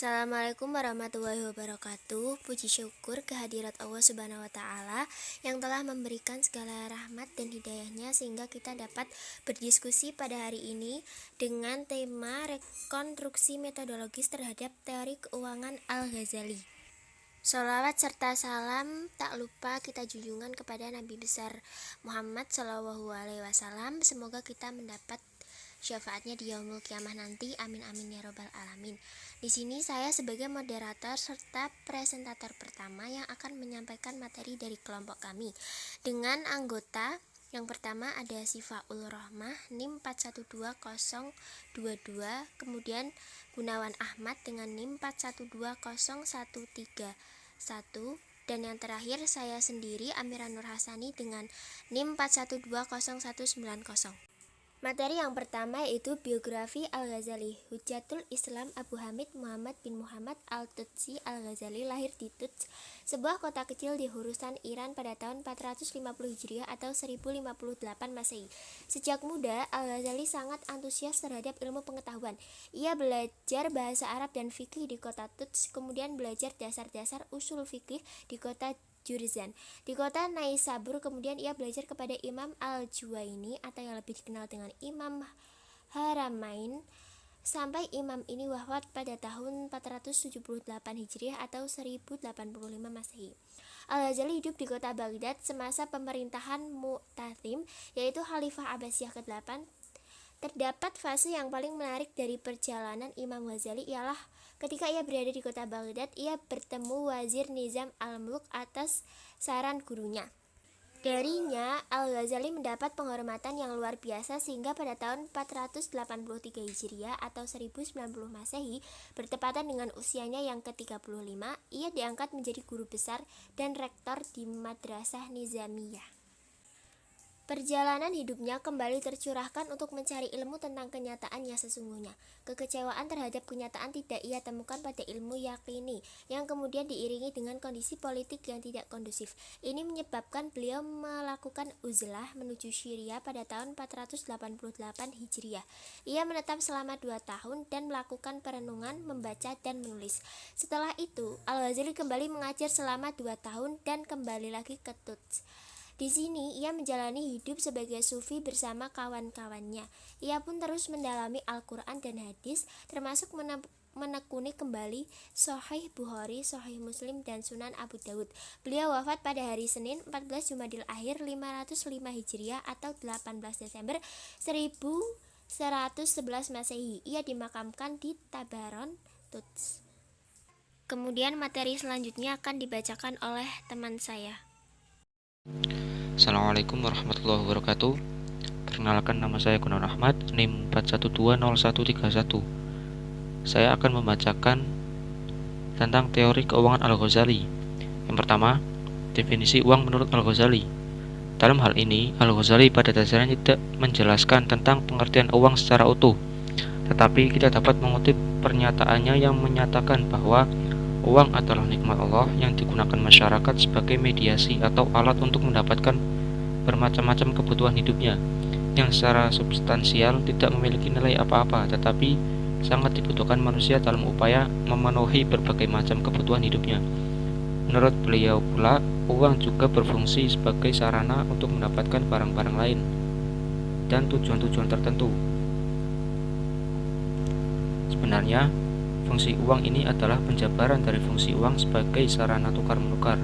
Assalamualaikum warahmatullahi wabarakatuh. Puji syukur kehadirat Allah Subhanahu wa Ta'ala yang telah memberikan segala rahmat dan hidayahnya sehingga kita dapat berdiskusi pada hari ini dengan tema rekonstruksi metodologis terhadap teori keuangan Al-Ghazali. Sholawat serta salam tak lupa kita junjungan kepada Nabi besar Muhammad SAW. Semoga kita mendapat syafaatnya di yaumul kiamah nanti. Amin amin ya robbal alamin. Di sini saya sebagai moderator serta presentator pertama yang akan menyampaikan materi dari kelompok kami dengan anggota. Yang pertama ada Sifaul Rohmah NIM 412022, kemudian Gunawan Ahmad dengan NIM 412013, dan yang terakhir saya sendiri Amira Nur Hasani dengan NIM 41201190. Materi yang pertama yaitu biografi Al-Ghazali. Hujjatul Islam Abu Hamid Muhammad bin Muhammad Al-Tutsi Al-Ghazali lahir di Tuts, sebuah kota kecil di Khorasan, Iran pada tahun 450 Hijriah atau 1058 Masehi. Sejak muda, Al-Ghazali sangat antusias terhadap ilmu pengetahuan. Ia belajar bahasa Arab dan fikih di kota Tuts, kemudian belajar dasar-dasar usul fikih di kota Jurzan. Di kota Naisabur kemudian ia belajar kepada Imam Al-Juwaini atau yang lebih dikenal dengan Imam Haramain, sampai imam ini wafat pada tahun 478 Hijriah atau 1085 Masehi. Al-Ghazali hidup di kota Baghdad semasa pemerintahan Mu'tasim, yaitu Khalifah Abbasiyah ke-8. Terdapat fase yang paling menarik dari perjalanan Imam Ghazali ialah ketika ia berada di kota Baghdad, ia bertemu Wazir Nizam al-Mulk atas saran gurunya. Darinya, Al-Ghazali mendapat penghormatan yang luar biasa sehingga pada tahun 483 Hijriah atau 1090 Masehi, bertepatan dengan usianya yang ke-35, ia diangkat menjadi guru besar dan rektor di Madrasah Nizamiyah. Perjalanan hidupnya kembali tercurahkan untuk mencari ilmu tentang kenyataan yang sesungguhnya. Kekecewaan terhadap kenyataan tidak ia temukan pada ilmu yakini, yang kemudian diiringi dengan kondisi politik yang tidak kondusif. Ini menyebabkan beliau melakukan uzlah menuju Syria pada tahun 488 Hijriah. Ia menetap selama 2 tahun dan melakukan perenungan, membaca, dan menulis. Setelah itu, Al-Ghazali kembali mengajar selama 2 tahun dan kembali lagi ke Tuts. Di sini ia menjalani hidup sebagai sufi bersama kawan-kawannya. Ia pun terus mendalami Al-Quran dan hadis, termasuk menekuni kembali Sahih Bukhari, Sahih Muslim, dan Sunan Abu Dawud. Beliau wafat pada hari Senin 14 Jumadil Akhir 505 Hijriah atau 18 Desember 1111 Masehi. Ia dimakamkan di Tabaron, Tuts. Kemudian materi selanjutnya akan dibacakan oleh teman saya. Assalamualaikum warahmatullahi wabarakatuh. Perkenalkan, nama saya Gunawan Ahmad, NIM 41201131. Saya akan membacakan tentang teori keuangan Al-Ghazali. Yang pertama, definisi uang menurut Al-Ghazali. Dalam hal ini, Al-Ghazali pada dasarnya tidak menjelaskan tentang pengertian uang secara utuh, tetapi kita dapat mengutip pernyataannya yang menyatakan bahwa uang adalah nikmat Allah yang digunakan masyarakat sebagai mediasi atau alat untuk mendapatkan bermacam-macam kebutuhan hidupnya, yang secara substansial tidak memiliki nilai apa-apa, tetapi sangat dibutuhkan manusia dalam upaya memenuhi berbagai macam kebutuhan hidupnya. Menurut beliau pula, uang juga berfungsi sebagai sarana untuk mendapatkan barang-barang lain dan tujuan-tujuan tertentu. Sebenarnya, fungsi uang ini adalah penjabaran dari fungsi uang sebagai sarana tukar-menukar.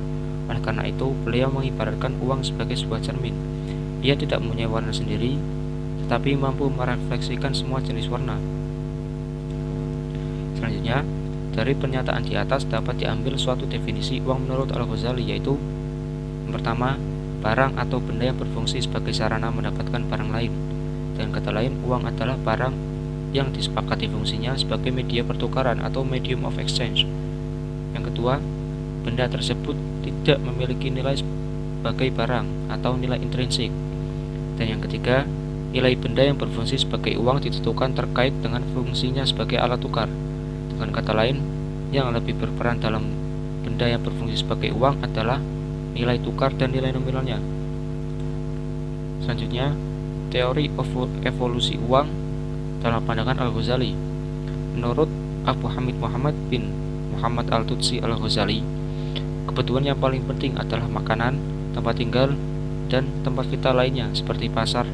Oleh karena itu, beliau mengibaratkan uang sebagai sebuah cermin. Ia tidak mempunyai warna sendiri, tetapi mampu merefleksikan semua jenis warna. Selanjutnya, dari pernyataan di atas dapat diambil suatu definisi uang menurut Al-Ghazali, yaitu yang pertama, barang atau benda yang berfungsi sebagai sarana mendapatkan barang lain. Dengan kata lain, uang adalah barang yang disepakati fungsinya sebagai media pertukaran atau medium of exchange. Yang kedua, benda tersebut tidak memiliki nilai sebagai barang atau nilai intrinsik. Dan yang ketiga, nilai benda yang berfungsi sebagai uang ditentukan terkait dengan fungsinya sebagai alat tukar. Dengan kata lain, yang lebih berperan dalam benda yang berfungsi sebagai uang adalah nilai tukar dan nilai nominalnya. Selanjutnya, teori evolusi uang dalam pandangan Al-Ghazali. Menurut Abu Hamid Muhammad bin Muhammad Al-Tutsi Al-Ghazali, kebutuhan yang paling penting adalah makanan, tempat tinggal, dan tempat vital lainnya seperti pasar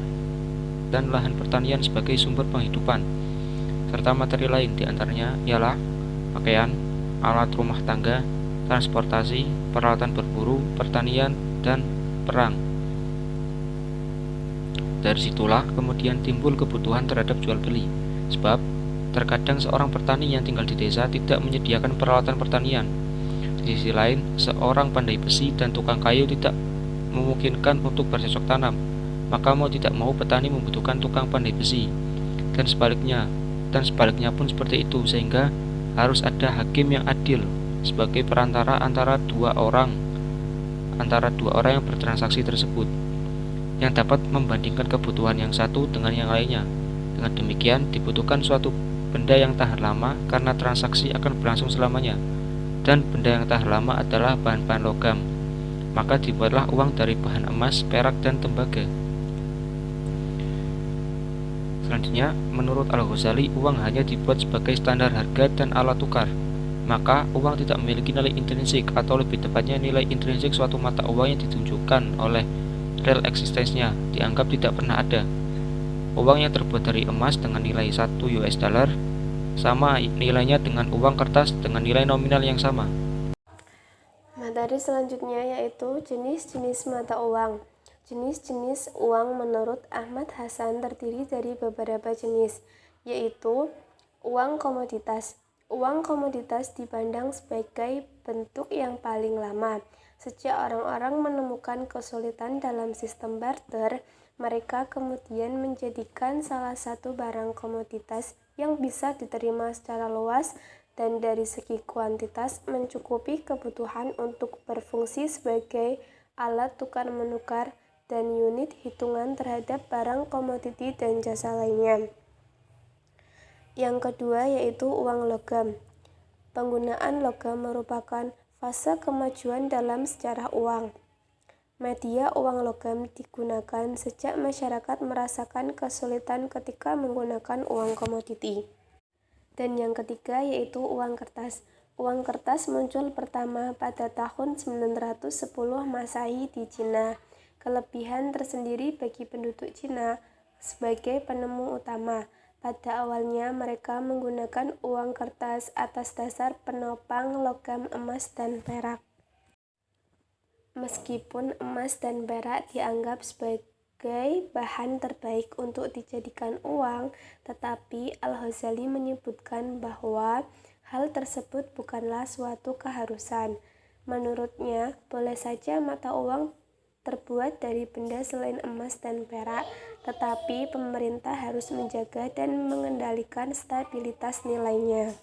dan lahan pertanian sebagai sumber penghidupan, serta materi lain diantaranya ialah pakaian, alat rumah tangga, transportasi, peralatan berburu, pertanian, dan perang. Dari situlah kemudian timbul kebutuhan terhadap jual beli, sebab terkadang seorang petani yang tinggal di desa tidak menyediakan peralatan pertanian. Di sisi lain, seorang pandai besi dan tukang kayu tidak memungkinkan untuk bercocok tanam, maka mau tidak mau petani membutuhkan tukang pandai besi, dan sebaliknya pun seperti itu, sehingga harus ada hakim yang adil sebagai perantara antara dua orang yang bertransaksi tersebut, yang dapat membandingkan kebutuhan yang satu dengan yang lainnya. Dengan demikian, dibutuhkan suatu benda yang tahan lama karena transaksi akan berlangsung selamanya, dan benda yang tahan lama adalah bahan-bahan logam. Maka dibuatlah uang dari bahan emas, perak, dan tembaga. Selanjutnya, menurut Al-Ghazali, uang hanya dibuat sebagai standar harga dan alat tukar. Maka, uang tidak memiliki nilai intrinsik, atau lebih tepatnya nilai intrinsik suatu mata uang yang ditunjukkan oleh real eksistensinya dianggap tidak pernah ada. Uang yang terbuat dari emas dengan nilai 1 US dollar sama nilainya dengan uang kertas dengan nilai nominal yang sama. Materi selanjutnya yaitu jenis-jenis mata uang. Jenis-jenis uang menurut Ahmad Hasan terdiri dari beberapa jenis, yaitu uang komoditas. Uang komoditas dipandang sebagai bentuk yang paling lama. Sejak orang-orang menemukan kesulitan dalam sistem barter, mereka kemudian menjadikan salah satu barang komoditas yang bisa diterima secara luas dan dari segi kuantitas mencukupi kebutuhan untuk berfungsi sebagai alat tukar-menukar dan unit hitungan terhadap barang komoditi dan jasa lainnya. Yang kedua yaitu uang logam. Penggunaan logam merupakan fase kemajuan dalam sejarah uang. Media uang logam digunakan sejak masyarakat merasakan kesulitan ketika menggunakan uang komoditi. Dan yang ketiga yaitu uang kertas. Uang kertas muncul pertama pada tahun 910 Masehi di Cina. Kelebihan tersendiri bagi penduduk Cina sebagai penemu utama. Pada awalnya mereka menggunakan uang kertas atas dasar penopang logam emas dan perak. Meskipun emas dan perak dianggap sebagai bahan terbaik untuk dijadikan uang, tetapi Al-Ghazali menyebutkan bahwa hal tersebut bukanlah suatu keharusan. Menurutnya, boleh saja mata uang terbuat dari benda selain emas dan perak, tetapi pemerintah harus menjaga dan mengendalikan stabilitas nilainya.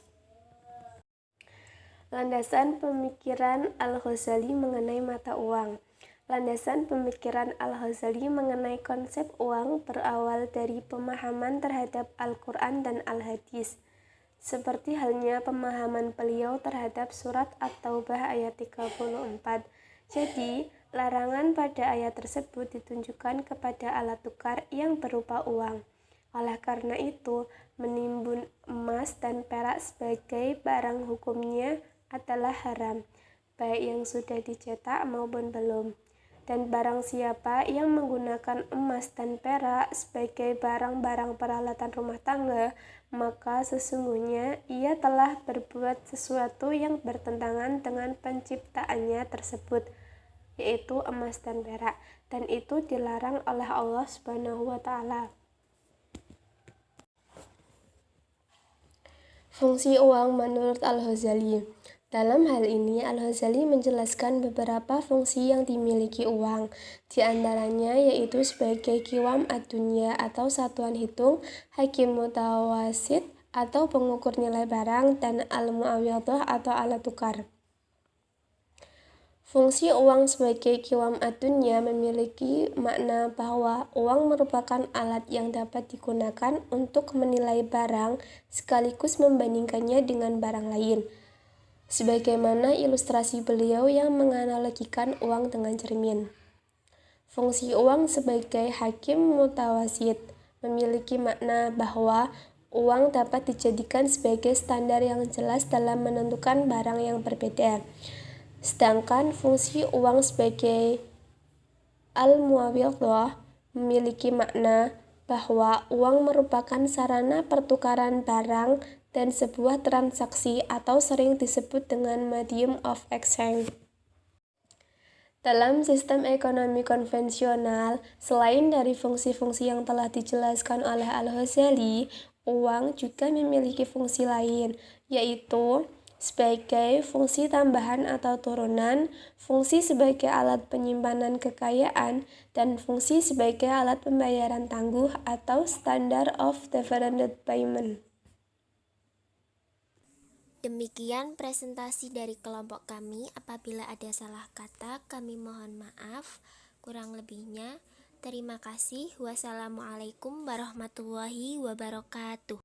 Landasan pemikiran Al-Ghazali mengenai mata uang. Landasan pemikiran Al-Ghazali mengenai konsep uang berawal dari pemahaman terhadap Al-Quran dan Al-Hadis, seperti halnya pemahaman beliau terhadap surat At-Taubah ayat 34. Jadi, larangan pada ayat tersebut ditunjukkan kepada alat tukar yang berupa uang. Oleh karena itu, menimbun emas dan perak sebagai barang hukumnya adalah haram, baik yang sudah dicetak maupun belum. Dan barang siapa yang menggunakan emas dan perak sebagai barang-barang peralatan rumah tangga, maka sesungguhnya ia telah berbuat sesuatu yang bertentangan dengan penciptaannya tersebut, yaitu emas dan perak, dan itu dilarang oleh Allah Subhanahu wa Ta'ala. Fungsi uang menurut Al-Ghazali. Dalam hal ini, Al-Ghazali menjelaskan beberapa fungsi yang dimiliki uang, di antaranya yaitu sebagai qiwam ad-dunya atau satuan hitung, hakim mutawasit atau pengukur nilai barang, dan al-mu'awiyadhah atau alat tukar. Fungsi uang sebagai qiwam ad-dunya memiliki makna bahwa uang merupakan alat yang dapat digunakan untuk menilai barang sekaligus membandingkannya dengan barang lain. Sebagaimana ilustrasi beliau yang menganalogikan uang dengan cermin. Fungsi uang sebagai hakim mutawasit memiliki makna bahwa Uang dapat dijadikan sebagai standar yang jelas dalam menentukan barang yang berbeda. Sedangkan fungsi uang sebagai al-muawwadhah memiliki makna bahwa uang merupakan sarana pertukaran barang dan sebuah transaksi atau sering disebut dengan medium of exchange. Dalam sistem ekonomi konvensional, selain dari fungsi-fungsi yang telah dijelaskan oleh Al-Ghazali, uang juga memiliki fungsi lain, yaitu sebagai fungsi tambahan atau turunan, fungsi sebagai alat penyimpanan kekayaan, dan fungsi sebagai alat pembayaran tangguh atau standard of deferred payment. Demikian presentasi dari kelompok kami. Apabila ada salah kata, kami mohon maaf. Kurang lebihnya, terima kasih. Wassalamualaikum warahmatullahi wabarakatuh.